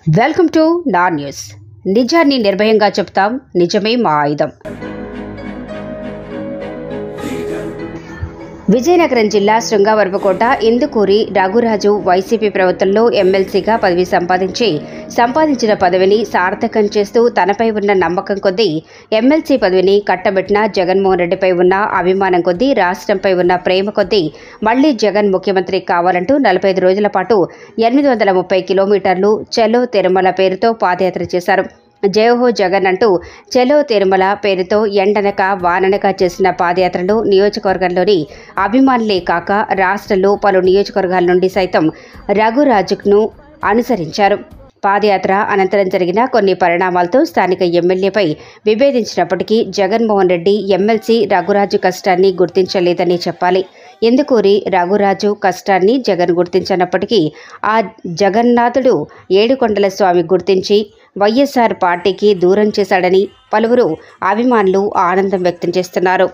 Welcome to నా news. నిజాన్ని నిర్భయంగా చెప్తాం, నిజమే మా ఆయుధం. విజయనగరం జిల్లా శృంగవరపుకోట ఇందుకూరి రఘురాజు వైసీపీ ప్రభుత్వంలో ఎమ్మెల్సీగా పదవి సంపాదించిన పదవిని సార్థకం చేస్తూ తనపై ఉన్న నమ్మకం కొద్దీ ఎమ్మెల్సీ పదవిని కట్టబెట్టిన జగన్మోహన్ రెడ్డిపై ఉన్న అభిమానం కొద్దీ, రాష్ట్రంపై ఉన్న ప్రేమ కొద్దీ మళ్లీ జగన్ ముఖ్యమంత్రి కావాలంటూ 45 రోజుల పాటు 830 కిలోమీటర్లు చలో తిరుమల పేరుతో పాదయాత్ర చేశారు. జయహో జగన్ అంటూ చలో తిరుమల పేరుతో ఎండనక వాననక చేసిన పాదయాత్రలో నియోజకవర్గంలోని అభిమానులే కాక రాష్ట్రంలో పలు నియోజకవర్గాల నుండి సైతం రఘురాజును అనుసరించారు. పాదయాత్ర అనంతరం జరిగిన కొన్ని పరిణామాలతో స్థానిక ఎమ్మెల్యేపై విభేదించినప్పటికీ జగన్మోహన్ రెడ్డి ఎమ్మెల్సీ రఘురాజు కష్టాన్ని గుర్తించలేదని చెప్పాలి. ఇందుకూరి రఘురాజు కష్టాన్ని జగన్ గుర్తించినప్పటికీ ఆ జగన్నాథుడు ఏడుకొండల స్వామి గుర్తించి వైఎస్ఆర్ పార్టీకి దూరం చేశాడని పలువురు అభిమానులు ఆనందం వ్యక్తం చేస్తున్నారు.